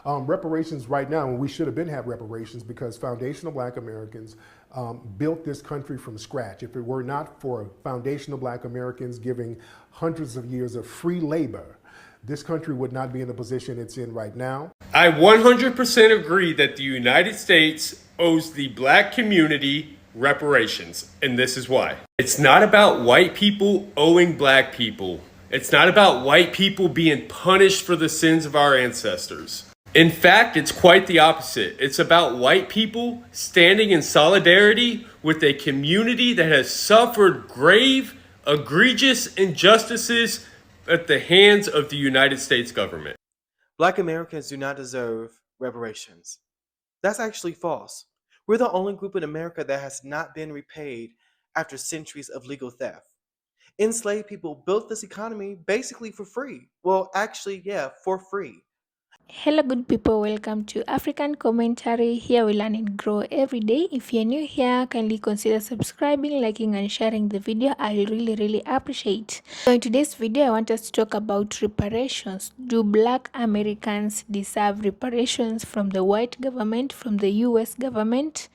Reparations right now, and we should have been have reparations because foundational black Americans built this country from scratch. If it were not for foundational black Americans giving hundreds of years of free labor, this country would not be in the position it's in right now. I 100% agree that the United States owes the black community reparations, and this is why. It's not about white people owing black people. It's not about white people being punished for the sins of our ancestors. In fact, it's quite the opposite. It's about white people standing in solidarity with a community that has suffered grave, egregious injustices at the hands of the United States government. Black Americans do not deserve reparations. That's actually false. We're the only group in America that has not been repaid after centuries of legal theft. Enslaved people built this economy basically for free. Well, actually, yeah, for free. Hello, good people. Welcome to African Commentary. Here we learn and grow every day. If you're new here, kindly consider subscribing, liking, and sharing the video. I really appreciate. So, in today's video, I want us to talk about reparations. Do Black Americans deserve reparations from the white government, from the US government?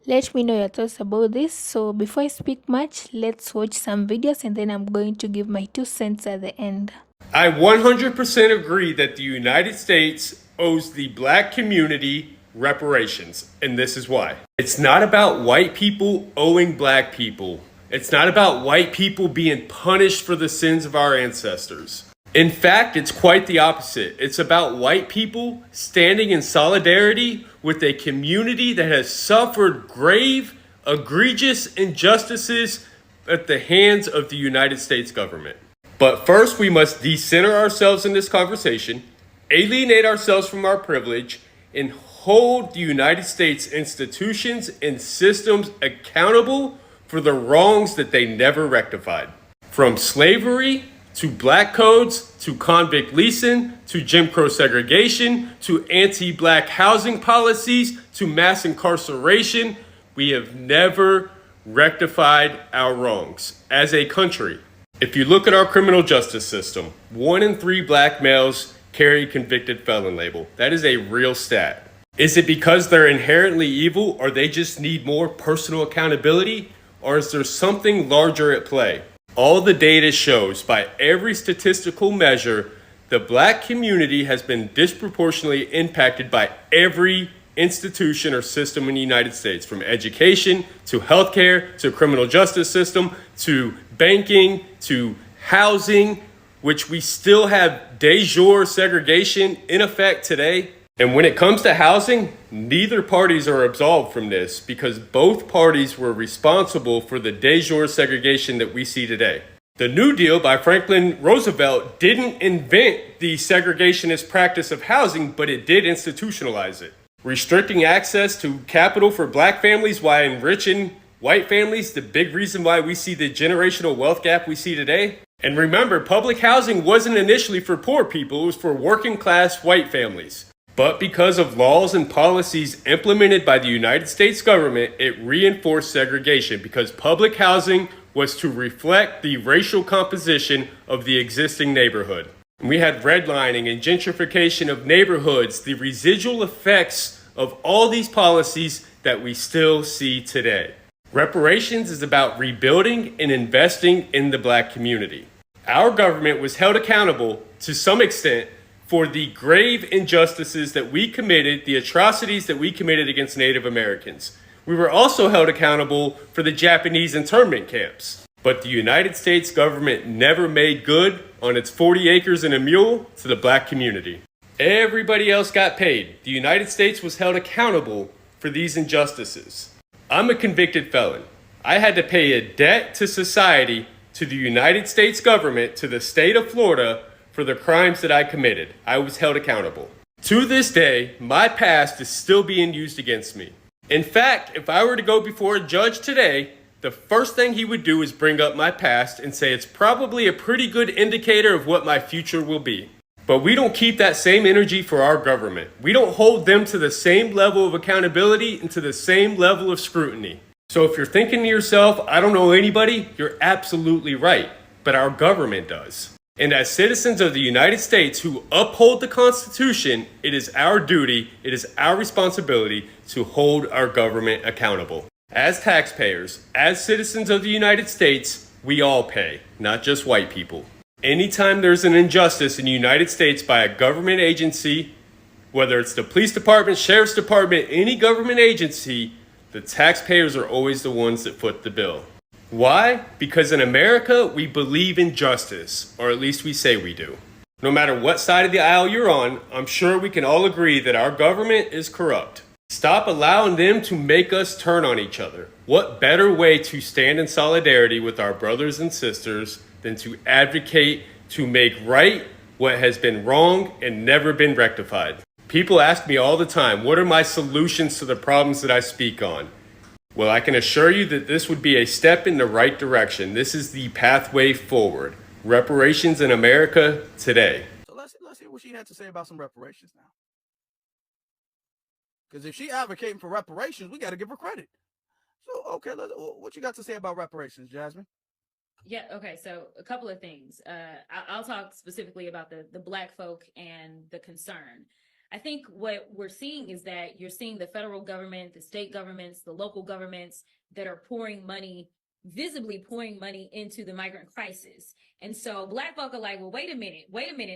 Let me know your thoughts about this. So, before I speak much, let's watch some videos and then I'm going to give my 2 cents at the end. I 100% agree that the United States owes the black community reparations, and this is why. It's not about white people owing black people. It's not about white people being punished for the sins of our ancestors. In fact, it's quite the opposite. It's about white people standing in solidarity with a community that has suffered grave, egregious injustices at the hands of the United States government. But first, we must decenter ourselves in this conversation, alienate ourselves from our privilege, and hold the United States institutions and systems accountable for the wrongs that they never rectified. From slavery to black codes, to convict leasing, to Jim Crow segregation, to anti-black housing policies, to mass incarceration, we have never rectified our wrongs as a country. If you look at our criminal justice system, 1 in 3 black males carry convicted felon label. That is a real stat. Is it because they're inherently evil or they just need more personal accountability? Or is there something larger at play? All the data shows by every statistical measure, the black community has been disproportionately impacted by every institution or system in the United States, from education to healthcare to criminal justice system to banking to housing, which we still have de jure segregation in effect today. And when it comes to housing, neither parties are absolved from this because both parties were responsible for the de jure segregation that we see today. The New Deal by Franklin Roosevelt didn't invent the segregationist practice of housing, but it did institutionalize it. Restricting access to capital for black families while enriching white families, the big reason why we see the generational wealth gap we see today. And remember, public housing wasn't initially for poor people, it was for working class white families. But because of laws and policies implemented by the United States government, it reinforced segregation because public housing was to reflect the racial composition of the existing neighborhood. We had redlining and gentrification of neighborhoods, the residual effects of all these policies that we still see today. Reparations is about rebuilding and investing in the black community. Our government was held accountable to some extent for the grave injustices that we committed, the atrocities that we committed against Native Americans. We were also held accountable for the Japanese internment camps. But the United States government never made good on its 40 acres and a mule to the black community. Everybody else got paid. The United States was held accountable for these injustices. I'm a convicted felon. I had to pay a debt to society, to the United States government, to the state of Florida for the crimes that I committed. I was held accountable. To this day, my past is still being used against me. In fact, if I were to go before a judge today, the first thing he would do is bring up my past and say it's probably a pretty good indicator of what my future will be. But we don't keep that same energy for our government. We don't hold them to the same level of accountability and to the same level of scrutiny. So if you're thinking to yourself, I don't know anybody, you're absolutely right. But our government does. And as citizens of the United States who uphold the Constitution, it is our duty, it is our responsibility to hold our government accountable. As taxpayers, as citizens of the United States, we all pay, not just white people. Anytime there's an injustice in the United States by a government agency, whether it's the police department, sheriff's department, any government agency, the taxpayers are always the ones that foot the bill. Why? Because in America, we believe in justice, or at least we say we do. No matter what side of the aisle you're on, I'm sure we can all agree that our government is corrupt. Stop allowing them to make us turn on each other. What better way to stand in solidarity with our brothers and sisters than to advocate to make right what has been wrong and never been rectified? People ask me all the time, what are my solutions to the problems that I speak on? Well, I can assure you that this would be a step in the right direction. This is the pathway forward. Reparations in America today. So let's hear what she had to say about some reparations now. Because if she advocating for reparations, we got to give her credit. So, okay, what you got to say about reparations, Jasmine? Yeah, okay, so a couple of things. I'll talk specifically about the Black folk and the concern. I think what we're seeing is that you're seeing the federal government, the state governments, the local governments that are visibly pouring money into the migrant crisis. And so Black folk are like, well, wait a minute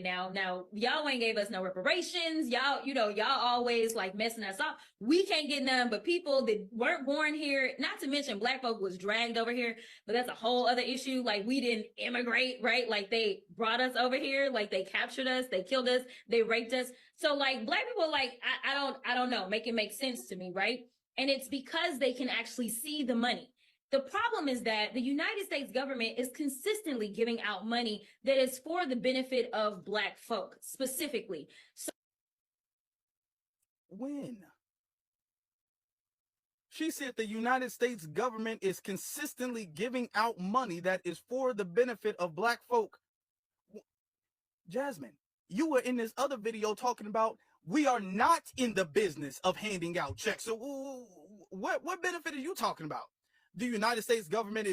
now y'all ain't gave us no reparations. Y'all always like messing us up. We can't get none, but people that weren't born here, not to mention Black folk was dragged over here, but that's a whole other issue. Like we didn't immigrate, right? Like they brought us over here, like they captured us, they killed us, they raped us. So like Black people, like, I don't know, make it make sense to me, right? And it's because they can actually see the money. The problem is that the United States government is consistently giving out money that is for the benefit of Black folk specifically. So When? She said the United States government is consistently giving out money that is for the benefit of Black folk. Jasmine, you were in this other video talking about we are not in the business of handing out checks. So what benefit are you talking about? The United States government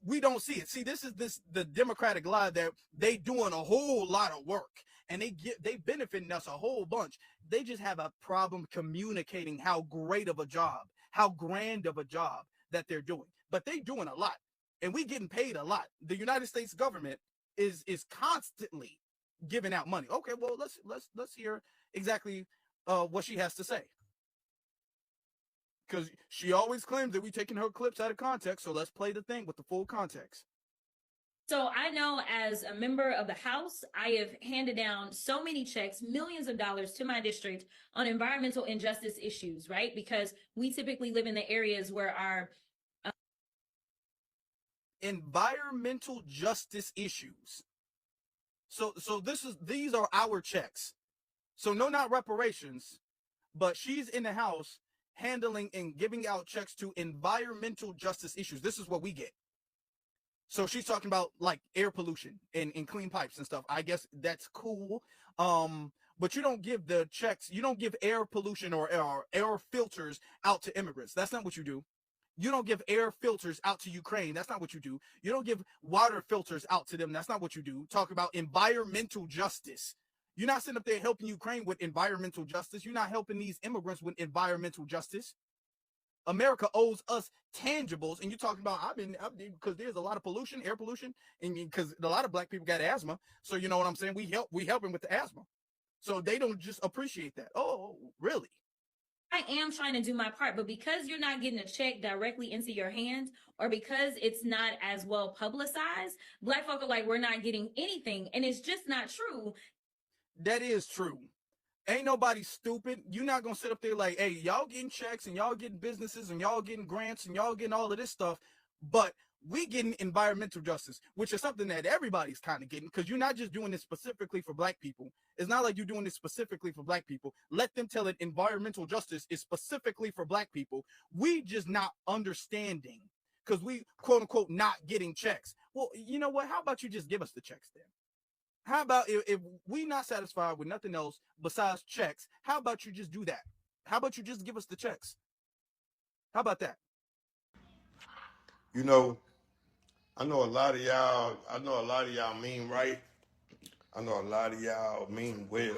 we don't see it. See, this is the Democratic lie that they doing a whole lot of work and they benefiting us a whole bunch. They just have a problem communicating how great of a job, how grand of a job that they're doing. But they doing a lot, and we getting paid a lot. The United States government is constantly giving out money. Okay, well let's hear exactly what she has to say. Because she always claims that we're taking her clips out of context, so let's play the thing with the full context. So I know as a member of the House, I have handed down so many checks, millions of dollars to my district on environmental injustice issues, right? Because we typically live in the areas where our environmental justice issues. So these are our checks. So no, not reparations, but she's in the House handling and giving out checks to environmental justice issues. This is what we get. So she's talking about like air pollution and clean pipes and stuff. I guess that's cool. But you don't give the checks, you don't give air pollution or air filters out to immigrants. That's not what you do. You don't give air filters out to Ukraine. That's not what you do. You don't give water filters out to them. That's not what you do. Talk about environmental justice. You're not sitting up there helping Ukraine with environmental justice. You're not helping these immigrants with environmental justice. America owes us tangibles, and you're talking about because there's a lot of pollution, air pollution, and because a lot of Black people got asthma. So you know what I'm saying? We help them with the asthma. So they don't just appreciate that. Oh, really? I am trying to do my part, but because you're not getting a check directly into your hand, or because it's not as well publicized, Black folk are like, we're not getting anything, and it's just not true. That is true. Ain't nobody stupid. You're not gonna sit up there like, hey, y'all getting checks and y'all getting businesses and y'all getting grants and y'all getting all of this stuff, but we getting environmental justice, which is something that everybody's kind of getting, because you're not just doing this specifically for Black people. It's not like you're doing this specifically for Black people. Let them tell it environmental justice is specifically for Black people. We just not understanding because we quote unquote not getting checks. Well, you know what? How about you just give us the checks then? How about if we not satisfied with nothing else besides checks, how about you just do that? How about you just give us the checks? How about that? You know, I know a lot of y'all mean right, I know a lot of y'all mean well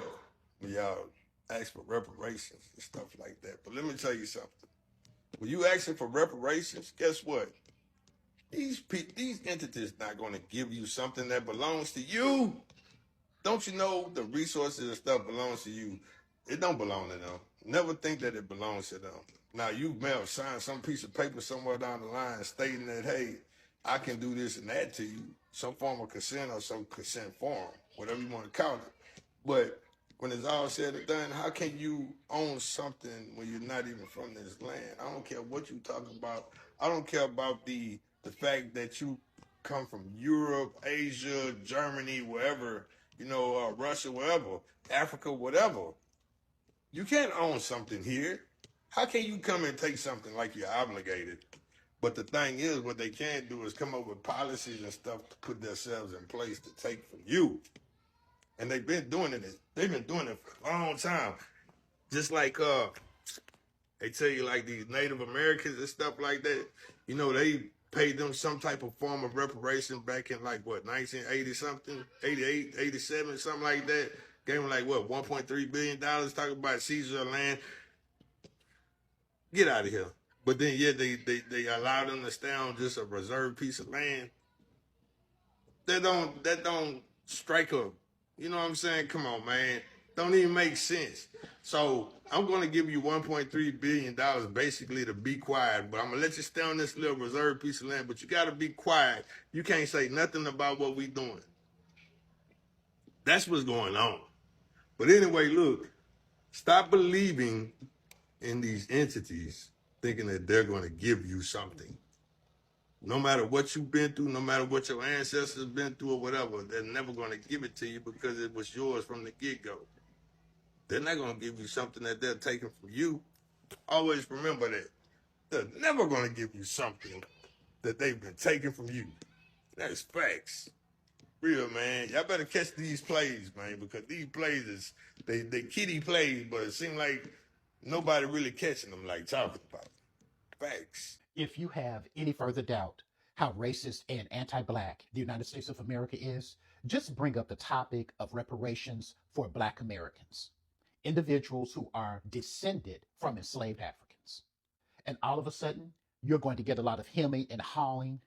when y'all ask for reparations and stuff like that. But let me tell you something. When you asking for reparations, guess what? These entities not going to give you something that belongs to you. Don't you know the resources and stuff belongs to you? It don't belong to them. Never think that it belongs to them. Now, you may have signed some piece of paper somewhere down the line stating that, hey, I can do this and that to you, some form of consent or some consent form, whatever you want to call it. But when it's all said and done, how can you own something when you're not even from this land? I don't care what you're talking about. I don't care about the fact that you come from Europe, Asia, Germany, wherever, Russia, wherever, Africa, whatever. You can't own something here. How can you come and take something like you're obligated? But the thing is, what they can't do is come up with policies and stuff to put themselves in place to take from you. And they've been doing it. They've been doing it for a long time. Just like they tell you, like these Native Americans and stuff like that, they paid them some type of form of reparation back in 1980 something, 88, 87, something like that. Gave them $1.3 billion, talking about seizure of land. Get out of here. But then they allow them to stay on just a reserved piece of land. That don't strike a, you know what I'm saying? Come on, man. Don't even make sense. So I'm going to give you $1.3 billion basically to be quiet, but I'm going to let you stay on this little reserved piece of land, but you got to be quiet. You can't say nothing about what we doing. That's what's going on. But anyway, look, stop believing in these entities thinking that they're going to give you something. No matter what you've been through, no matter what your ancestors been through or whatever, they're never going to give it to you because it was yours from the get-go. They're not going to give you something that they're taking from you. Always remember that. They're never going to give you something that they've been taking from you. That's facts. Real, man. Y'all better catch these plays, man, because these plays they kiddie plays, but it seems like nobody really catching them like talking about it. Facts. If you have any further doubt how racist and anti-Black the United States of America is, just bring up the topic of reparations for Black Americans, individuals who are descended from enslaved Africans. And all of a sudden, you're going to get a lot of hemming and hawing.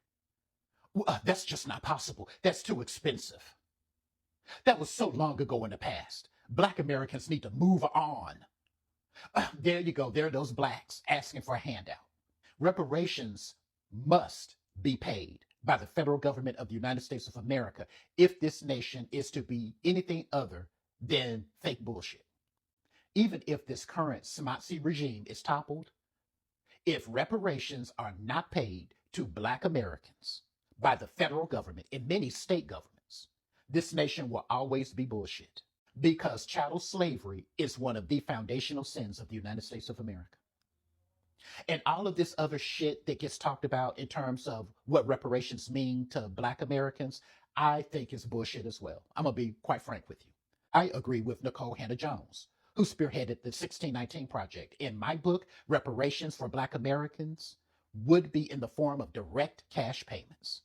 That's just not possible. That's too expensive. That was so long ago in the past. Black Americans need to move on. There you go. There are those Blacks asking for a handout. Reparations must be paid by the federal government of the United States of America if this nation is to be anything other than fake bullshit. Even if this current SMOTC regime is toppled, if reparations are not paid to Black Americans by the federal government and many state governments, this nation will always be bullshit, because chattel slavery is one of the foundational sins of the United States of America. And all of this other shit that gets talked about in terms of what reparations mean to Black Americans, I think is bullshit as well. I'm going to be quite frank with you. I agree with Nicole Hannah-Jones, who spearheaded the 1619 Project. In my book, reparations for Black Americans would be in the form of direct cash payments,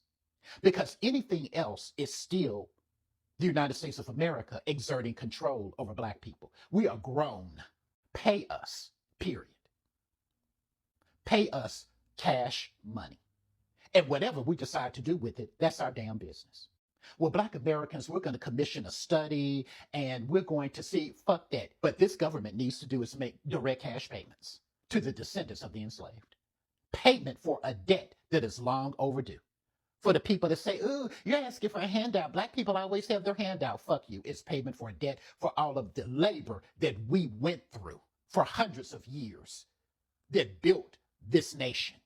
because anything else is still the United States of America exerting control over Black people. We are grown. Pay us, period. Pay us cash money. And whatever we decide to do with it, that's our damn business. Well, Black Americans, we're going to commission a study and we're going to see, fuck that. But this government needs to do is make direct cash payments to the descendants of the enslaved. Payment for a debt that is long overdue. For the people that say, ooh, you're asking for a handout. Black people always have their handout. Fuck you. It's payment for a debt for all of the labor that we went through for hundreds of years that built this nation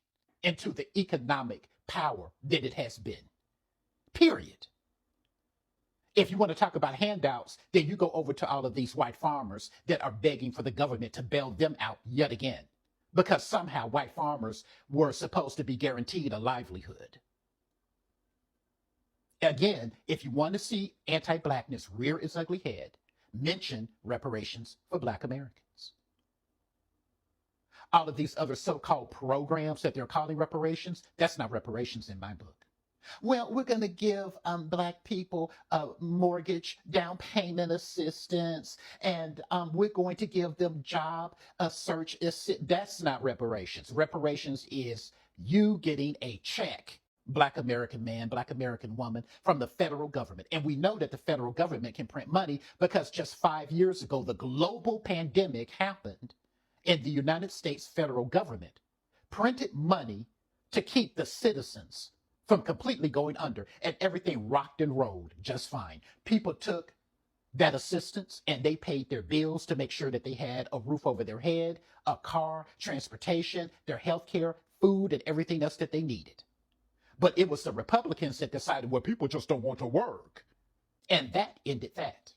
into the economic power that it has been. Period. If you want to talk about handouts, then you go over to all of these white farmers that are begging for the government to bail them out yet again, because somehow white farmers were supposed to be guaranteed a livelihood. Again, if you want to see anti-Blackness rear its ugly head, mention reparations for Black Americans. All of these other so-called programs that they're calling reparations, that's not reparations in my book. Well, we're going to give Black people mortgage down payment assistance, and we're going to give them job search assist. That's not reparations. Reparations is you getting a check, Black American man, Black American woman, from the federal government. And we know that the federal government can print money because just 5 years ago, the global pandemic happened, and the United States federal government printed money to keep the citizens from completely going under, and everything rocked and rolled just fine. People took that assistance and they paid their bills to make sure that they had a roof over their head, a car, transportation, their health care, food, and everything else that they needed. But it was the Republicans that decided, well, people just don't want to work. And that ended that.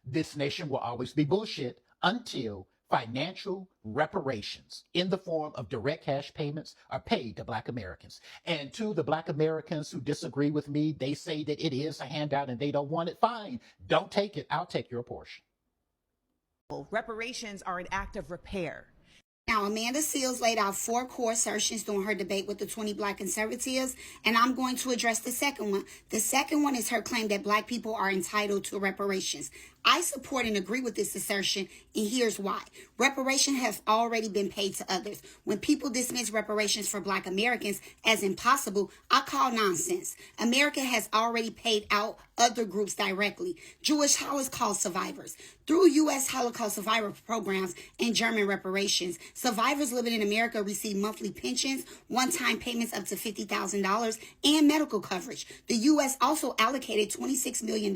This nation will always be bullshit until financial reparations in the form of direct cash payments are paid to Black Americans. And to the Black Americans who disagree with me, they say that it is a handout and they don't want it. Fine, don't take it. I'll take your portion. Reparations are an act of repair. Now, Amanda Seals laid out 4 core assertions during her debate with the 20 Black conservatives, and I'm going to address the second one. The second one is her claim that Black people are entitled to reparations. I support and agree with this assertion, and here's why. Reparations have already been paid to others. When people dismiss reparations for Black Americans as impossible, I call nonsense. America has already paid out other groups directly. Jewish Holocaust survivors. Through U.S. Holocaust survivor programs and German reparations, survivors living in America receive monthly pensions, one-time payments up to $50,000, and medical coverage. The U.S. also allocated $26 million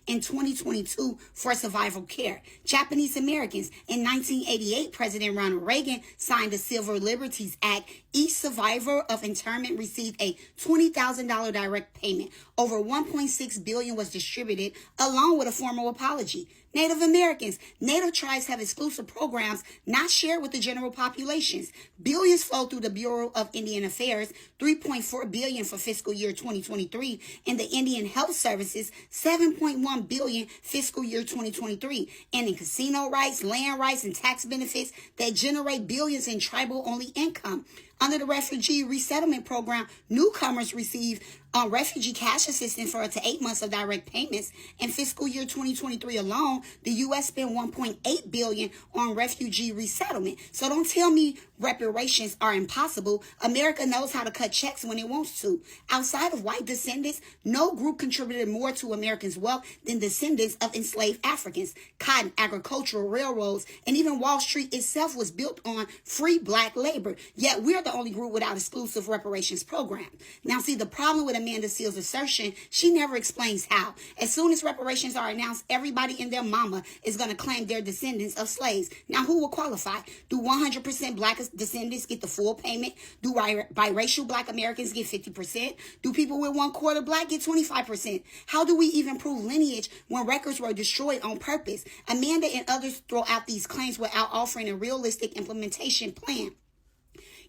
in 2022 for survival care. Japanese Americans. In 1988, President Ronald Reagan signed the Civil Liberties Act. Each survivor of internment received a $20,000 direct payment. Over $1.6 billion was distributed, along with a formal apology. Native Americans. Native tribes have exclusive programs not shared with the general populations. Billions flow through the Bureau of Indian Affairs, $3.4 billion for fiscal year 2023, and the Indian Health Services, $7.1 billion fiscal year 2023, and in casino rights, land rights, and tax benefits that generate billions in tribal-only income. Under the Refugee Resettlement Program, newcomers receive refugee cash assistance for up to 8 months of direct payments. In fiscal year 2023 alone, the U.S. spent $1.8 billion on refugee resettlement. So don't tell me reparations are impossible. America knows how to cut checks when it wants to. Outside of white descendants, no group contributed more to Americans' wealth than descendants of enslaved Africans. Cotton, agricultural, railroads, and even Wall Street itself was built on free Black labor. Yet we're the only group without exclusive reparations program. Now, see, the problem with Amanda Seals' assertion, she never explains how. As soon as reparations are announced, everybody and their mama is going to claim they're descendants of slaves. Now, who will qualify? Do 100% Black descendants get the full payment? Do biracial Black Americans get 50%? Do people with 1/4 Black get 25%? How do we even prove lineage when records were destroyed on purpose? Amanda and others throw out these claims without offering a realistic implementation plan.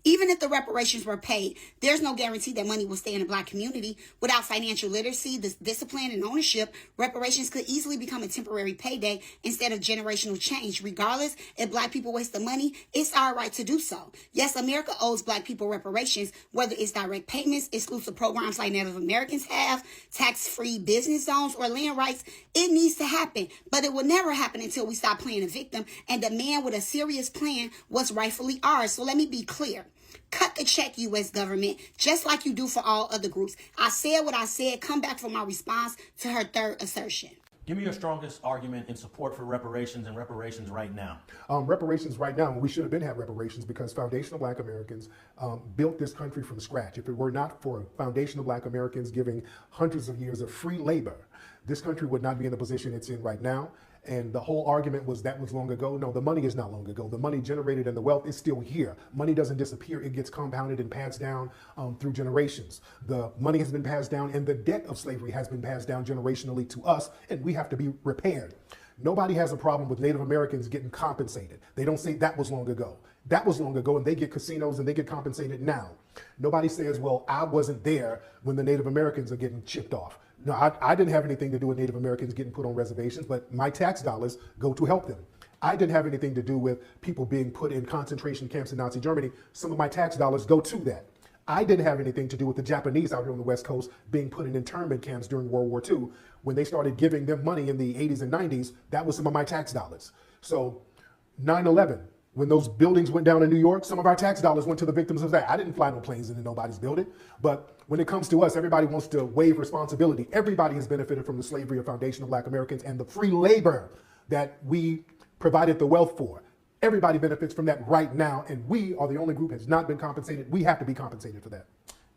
Even if the reparations were paid, there's no guarantee that money will stay in the Black community. Without financial literacy, discipline, and ownership, reparations could easily become a temporary payday instead of generational change. Regardless, if Black people waste the money, it's our right to do so. Yes, America owes Black people reparations, whether it's direct payments, exclusive programs like Native Americans have, tax-free business zones, or land rights. It needs to happen, but it will never happen until we stop playing a victim and demand with a serious plan what's rightfully ours. So let me be clear. Cut the check, U.S. government, just like you do for all other groups. I said what I said. Come back for my response to her third assertion. Give me your strongest argument in support for reparations and reparations right now. Reparations right now, we should have been having reparations because foundational Black Americans built this country from scratch. If it were not for foundational Black Americans giving hundreds of years of free labor, this country would not be in the position it's in right now. And the whole argument was that was long ago. No, the money is not long ago. The money generated and the wealth is still here. Money doesn't disappear. It gets compounded and passed down through generations. The money has been passed down and the debt of slavery has been passed down generationally to us, and we have to be repaired. Nobody has a problem with Native Americans getting compensated. They don't say that was long ago. That was long ago, and they get casinos and they get compensated now. Nobody says, well, I wasn't there when the Native Americans are getting chipped off. No, I didn't have anything to do with Native Americans getting put on reservations, but my tax dollars go to help them. I didn't have anything to do with people being put in concentration camps in Nazi Germany. Some of my tax dollars go to that. I didn't have anything to do with the Japanese out here on the West Coast being put in internment camps during World War II. When they started giving them money in the 80s and 90s, that was some of my tax dollars. So 9/11, when those buildings went down in New York, some of our tax dollars went to the victims of that. I didn't fly no planes into nobody's building. But when it comes to us, everybody wants to waive responsibility. Everybody has benefited from the slavery of foundational black Americans and the free labor that we provided the wealth for. Everybody benefits from that right now, and we are the only group that has not been compensated. We have to be compensated for that.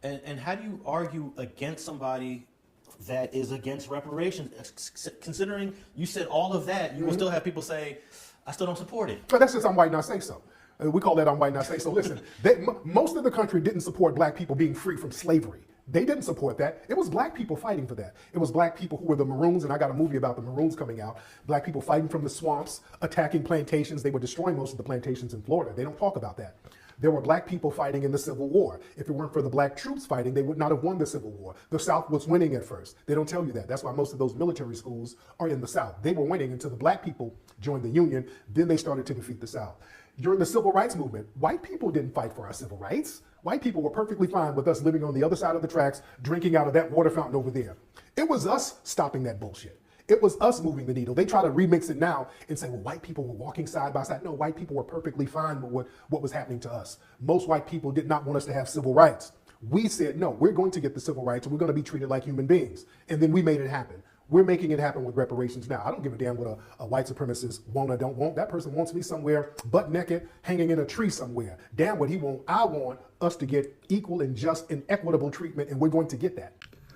And how do you argue against somebody that is against reparations? Considering you said all of that, you will still have people say, I still don't support it. But that's just I'm white, not say so. We call that I'm white, not say so. Listen, most of the country didn't support black people being free from slavery. They didn't support that. It was black people fighting for that. It was black people who were the Maroons, and I got a movie about the Maroons coming out. Black people fighting from the swamps, attacking plantations. They were destroying most of the plantations in Florida. They don't talk about that. There were black people fighting in the Civil War. If it weren't for the black troops fighting, they would not have won the Civil War. The South was winning at first. They don't tell you that. That's why most of those military schools are in the South. They were winning until the black people joined the Union. Then they started to defeat the South. During the Civil Rights Movement, white people didn't fight for our civil rights. White people were perfectly fine with us living on the other side of the tracks, drinking out of that water fountain over there. It was us stopping that bullshit. It was us moving the needle. They try to remix it now and say, well, white people were walking side by side. No, white people were perfectly fine with what was happening to us. Most white people did not want us to have civil rights. We said, no, we're going to get the civil rights and we're going to be treated like human beings. And then we made it happen. We're making it happen with reparations now. I don't give a damn what a white supremacist want or don't want. That person wants me somewhere butt naked, hanging in a tree somewhere. Damn what he want. I want us to get equal and just and equitable treatment, and we're going to get that.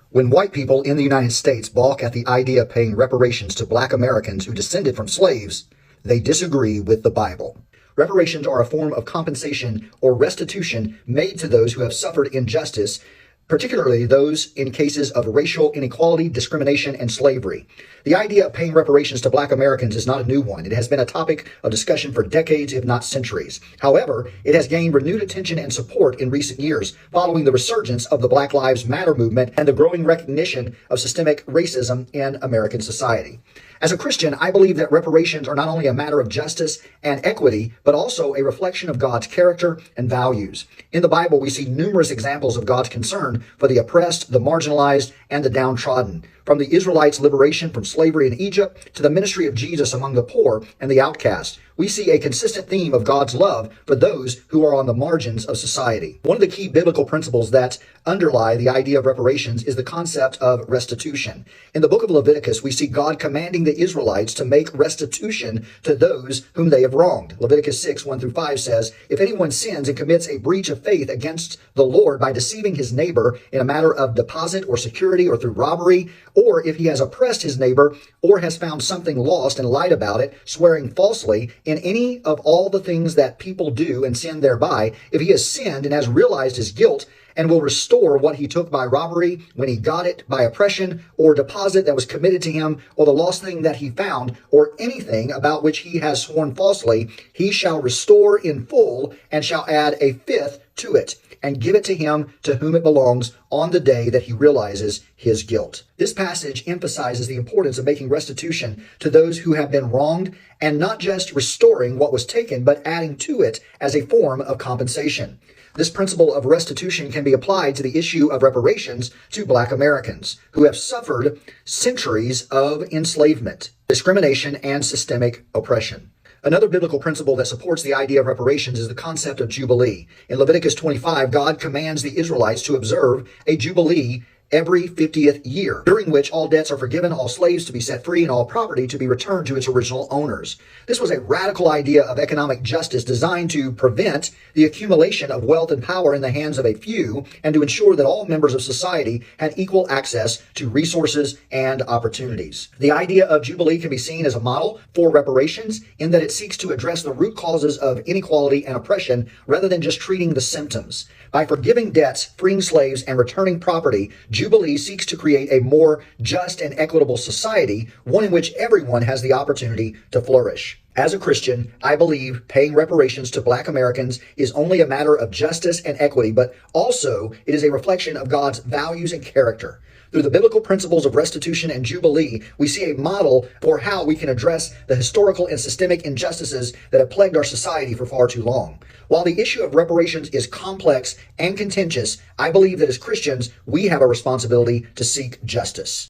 When white people in the United States balk at the idea of paying reparations to black Americans who descended from slaves, they disagree with the Bible. Reparations are a form of compensation or restitution made to those who have suffered injustice, particularly those in cases of racial inequality, discrimination, and slavery. The idea of paying reparations to black Americans is not a new one. It has been a topic of discussion for decades, if not centuries. However, it has gained renewed attention and support in recent years following the resurgence of the Black Lives Matter movement and the growing recognition of systemic racism in American society. As a Christian, I believe that reparations are not only a matter of justice and equity, but also a reflection of God's character and values. In the Bible, we see numerous examples of God's concern for the oppressed, the marginalized, and the downtrodden. From the Israelites' liberation from slavery in Egypt to the ministry of Jesus among the poor and the outcast, we see a consistent theme of God's love for those who are on the margins of society. One of the key biblical principles that underlie the idea of reparations is the concept of restitution. In the book of Leviticus, we see God commanding the Israelites to make restitution to those whom they have wronged. Leviticus 6:1-5 says, if anyone sins and commits a breach of faith against the Lord by deceiving his neighbor in a matter of deposit or security or through robbery, or if he has oppressed his neighbor or has found something lost and lied about it, swearing falsely in any of all the things that people do and sin thereby, if he has sinned and has realized his guilt and will restore what he took by robbery when he got it by oppression or deposit that was committed to him, or the lost thing that he found, or anything about which he has sworn falsely, he shall restore in full and shall add a fifth to it and give it to him to whom it belongs on the day that he realizes his guilt. This passage emphasizes the importance of making restitution to those who have been wronged, and not just restoring what was taken, but adding to it as a form of compensation. This principle of restitution can be applied to the issue of reparations to black Americans who have suffered centuries of enslavement, discrimination, and systemic oppression. Another biblical principle that supports the idea of reparations is the concept of Jubilee. In Leviticus 25, God commands the Israelites to observe a Jubilee every 50th year, during which all debts are forgiven, all slaves to be set free, and all property to be returned to its original owners. This was a radical idea of economic justice designed to prevent the accumulation of wealth and power in the hands of a few, and to ensure that all members of society had equal access to resources and opportunities. The idea of Jubilee can be seen as a model for reparations in that it seeks to address the root causes of inequality and oppression rather than just treating the symptoms. By forgiving debts, freeing slaves, and returning property, Jubilee seeks to create a more just and equitable society, one in which everyone has the opportunity to flourish. As a Christian, I believe paying reparations to black Americans is only a matter of justice and equity, but also it is a reflection of God's values and character. Through the biblical principles of restitution and jubilee, we see a model for how we can address the historical and systemic injustices that have plagued our society for far too long. While the issue of reparations is complex and contentious, I believe that as Christians, we have a responsibility to seek justice.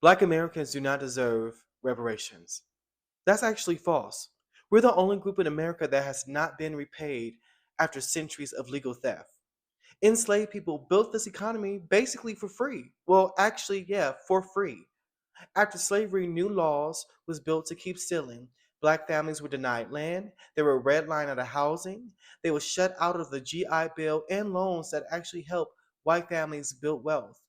Black Americans do not deserve reparations. That's actually false. We're the only group in America that has not been repaid after centuries of legal theft. Enslaved people built this economy basically for free. Well, actually, yeah, for free. After slavery, new laws was built to keep stealing. Black families were denied land, they were redlined out of housing, they were shut out of the GI Bill and loans that actually helped white families build wealth.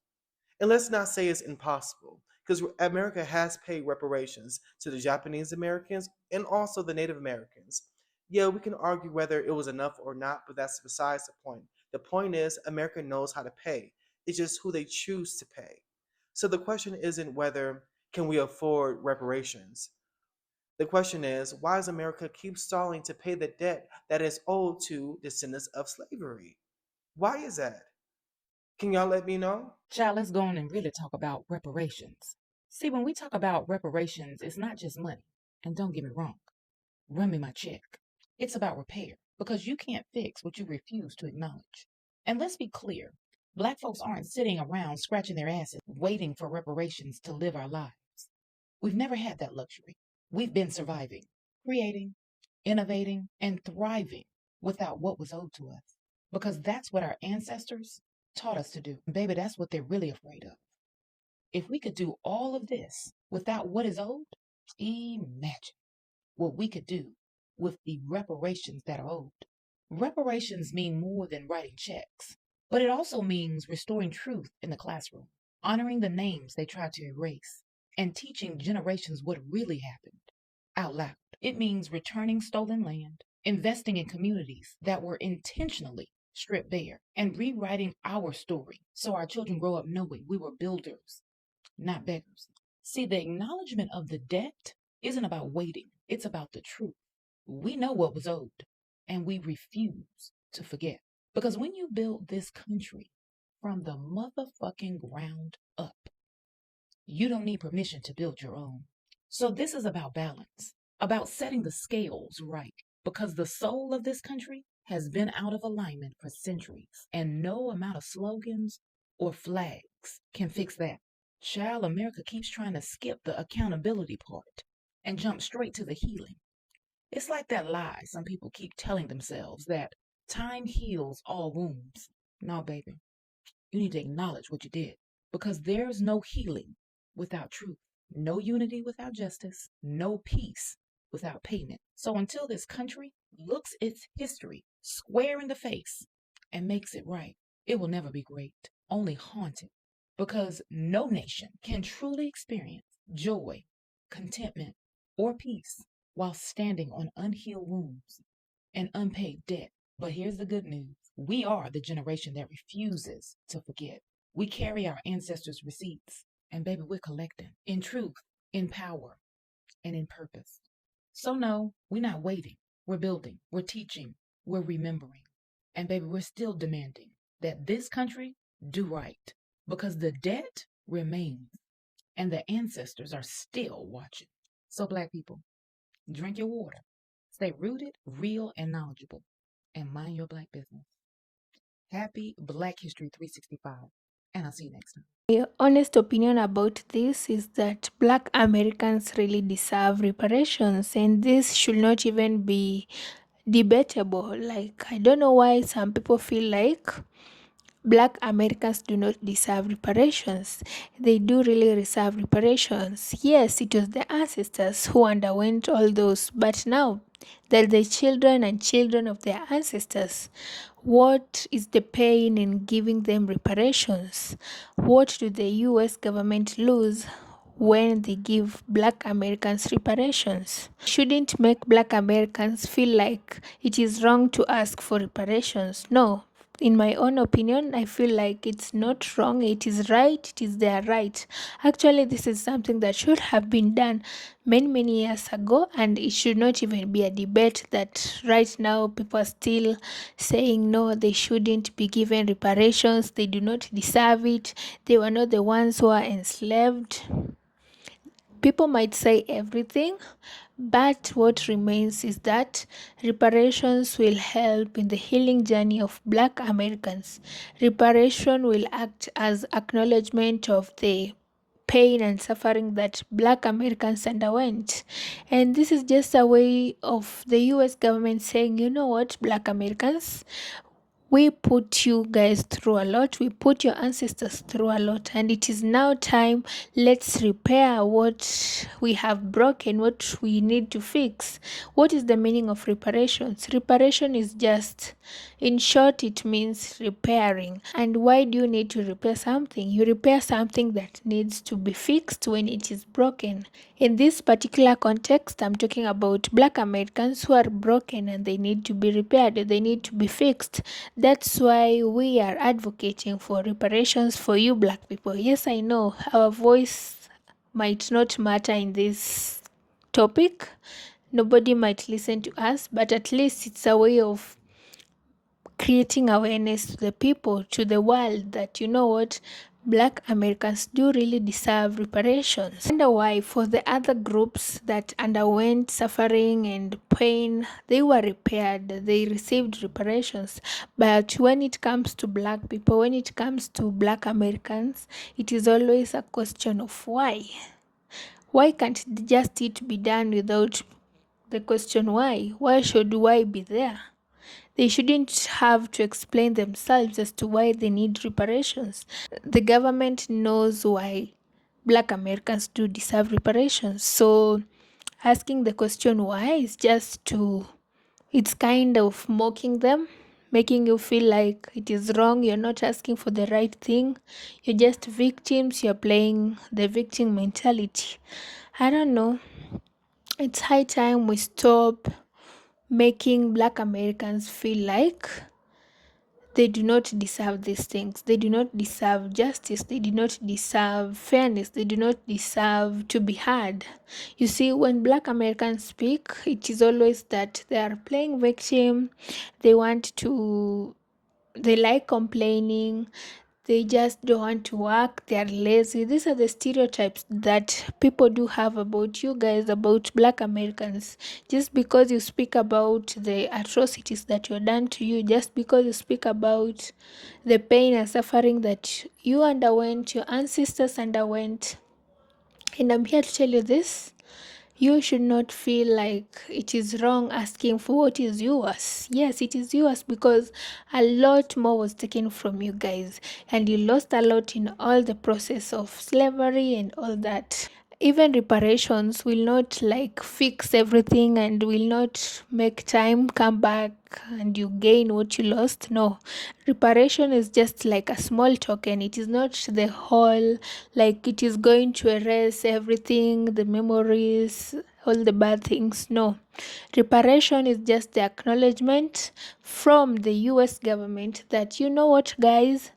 And let's not say it's impossible, because America has paid reparations to the Japanese Americans and also the Native Americans. Yeah, we can argue whether it was enough or not, but that's besides the point. The point is, America knows how to pay. It's just who they choose to pay. So the question isn't whether can we afford reparations. The question is, why does America keep stalling to pay the debt that is owed to descendants of slavery? Why is that? Can y'all let me know? Child, let's go on and really talk about reparations. See, when we talk about reparations, it's not just money. And don't get me wrong, run me my check. It's about repair, because you can't fix what you refuse to acknowledge. And let's be clear, Black folks aren't sitting around scratching their asses waiting for reparations to live our lives. We've never had that luxury. We've been surviving, creating, innovating, and thriving without what was owed to us. Because that's what our ancestors taught us to do. Baby, that's what they're really afraid of. If we could do all of this without what is owed, imagine what we could do with the reparations that are owed. Reparations mean more than writing checks, but it also means restoring truth in the classroom, honoring the names they tried to erase, and teaching generations what really happened out loud. It means returning stolen land, investing in communities that were intentionally stripped bare, and rewriting our story so our children grow up knowing we were builders, not beggars. See, the acknowledgement of the debt isn't about waiting, it's about the truth. We know what was owed, and we refuse to forget. Because when you build this country from the motherfucking ground up, you don't need permission to build your own. So this is about balance, about setting the scales right, because the soul of this country has been out of alignment for centuries, and no amount of slogans or flags can fix that. Child, America keeps trying to skip the accountability part and jump straight to the healing. It's like that lie some people keep telling themselves that time heals all wounds. No, baby, you need to acknowledge what you did, because there's no healing without truth, no unity without justice, no peace without payment. So until this country looks its history square in the face and makes it right, it will never be great, only haunted. Because no nation can truly experience joy, contentment, or peace while standing on unhealed wounds and unpaid debt. But here's the good news. We are the generation that refuses to forget. We carry our ancestors' receipts, and baby, we're collecting in truth, in power, and in purpose. So no, we're not waiting. We're building, we're teaching, we're remembering. And baby, we're still demanding that this country do right, because the debt remains and the ancestors are still watching. So Black people, drink your water, stay rooted, real, and knowledgeable, and mind your Black business. Happy Black History 365, and I'll see you next time. My honest opinion about this is that Black Americans really deserve reparations, and this should not even be debatable. Like, I don't know why some people feel like Black Americans do not deserve reparations. They do really deserve reparations. Yes, it was the ancestors who underwent all those, but now that the children and children of their ancestors, what is the pain in giving them reparations? What do the US government lose when they give Black Americans reparations? Shouldn't make Black Americans feel like it is wrong to ask for reparations. No, in my own opinion, I feel like it's not wrong. It is right. It is their right. Actually, this is something that should have been done many, many years ago, and it should not even be a debate that right now people are still saying no, they shouldn't be given reparations. They do not deserve it. They were not the ones who are enslaved. People might say everything, but what remains is that reparations will help in the healing journey of Black Americans. Reparation will act as acknowledgement of the pain and suffering that Black Americans underwent. And this is just a way of the US government saying, you know what, Black Americans, we put you guys through a lot, we put your ancestors through a lot, and it is now time. Let's repair what we have broken, what we need to fix. What is the meaning of reparations? Reparation is just, in short, it means repairing. And why do you need to repair something? You repair something that needs to be fixed when it is broken. In this particular context, I'm talking about Black Americans who are broken and they need to be repaired, they need to be fixed. That's why we are advocating for reparations for you Black people. Yes, I know our voice might not matter in this topic. Nobody might listen to us, but at least it's a way of creating awareness to the people, to the world, that you know what, Black Americans do really deserve reparations. I wonder why for the other groups that underwent suffering and pain, they were repaired, they received reparations. But when it comes to Black people, when it comes to Black Americans, it is always a question of why. Why can't just it be done without the question why? Why should why be there? They shouldn't have to explain themselves as to why they need reparations. The government knows why Black Americans do deserve reparations. So asking the question why is just to, it's kind of mocking them, making you feel like it is wrong, you're not asking for the right thing, you're just victims, you're playing the victim mentality. I don't know. It's high time we stop making Black Americans feel like they do not deserve these things. They do not deserve justice. They do not deserve fairness. They do not deserve to be heard. You see, when Black Americans speak, it is always that they are playing victim. They want to, they like complaining. They just don't want to work, they are lazy. These are the stereotypes that people do have about you guys, about Black Americans. Just because you speak about the atrocities that were done to you, just because you speak about the pain and suffering that you underwent, your ancestors underwent. And I'm here to tell you this. You should not feel like it is wrong asking for what is yours. Yes, it is yours because a lot more was taken from you guys, and you lost a lot in all the process of slavery and all that. Even reparations will not like fix everything and will not make time come back and you gain what you lost. No, reparation is just like a small token. It is not the whole, like it is going to erase everything, the memories, all the bad things. No, reparation is just the acknowledgement from the US government that, you know what, guys,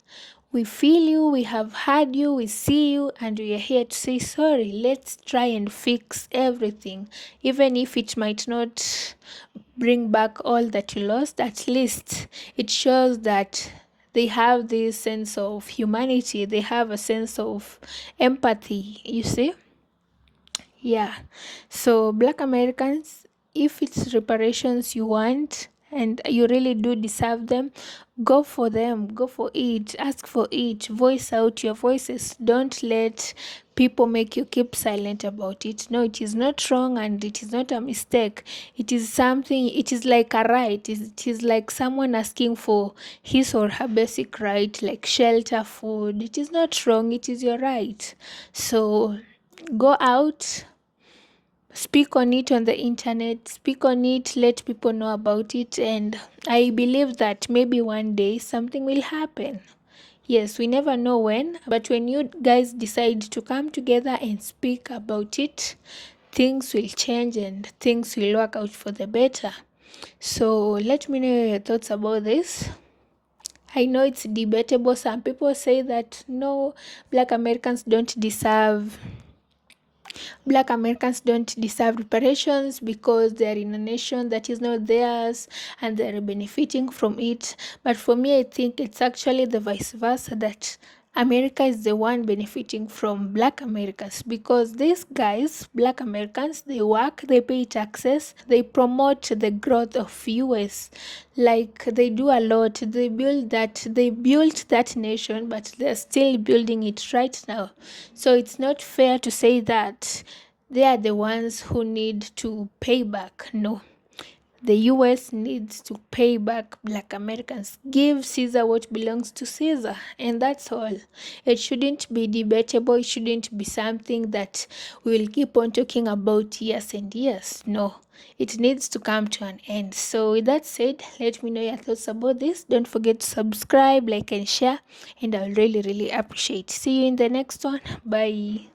we feel you, we have heard you, we see you, and we are here to say sorry. Let's try and fix everything. Even if it might not bring back all that you lost, at least it shows that they have this sense of humanity, they have a sense of empathy, you see? Yeah. So, Black Americans, if it's reparations you want and you really do deserve them, go for it, ask for it, voice out your voices. Don't let people make you keep silent about it. No, it is not wrong and it is not a mistake. It is something, it is like a right. It is like someone asking for his or her basic right, like shelter, food. It is not wrong, it is your right. So, go out, speak on it on the internet, speak on it, let people know about it, and I believe that maybe one day something will happen. Yes, we never know when, but when you guys decide to come together and speak about it, things will change and things will work out for the better. So let me know your thoughts about this. I know it's debatable. Some people say that no, black Americans don't deserve reparations because they're in a nation that is not theirs and they're benefiting from it. But for me, I think it's actually the vice versa, that America is the one benefiting from black Americans, because these guys, black Americans, they work, they pay taxes, they promote the growth of US. Like they do a lot. They built that nation, but they're still building it right now. So it's not fair to say that they are the ones who need to pay back. No. The US needs to pay back black Americans. Give Caesar what belongs to Caesar. And that's all. It shouldn't be debatable. It shouldn't be something that we will keep on talking about years and years. No. It needs to come to an end. So with that said, let me know your thoughts about this. Don't forget to subscribe, like and share. And I'll really, really appreciate. See you in the next one. Bye.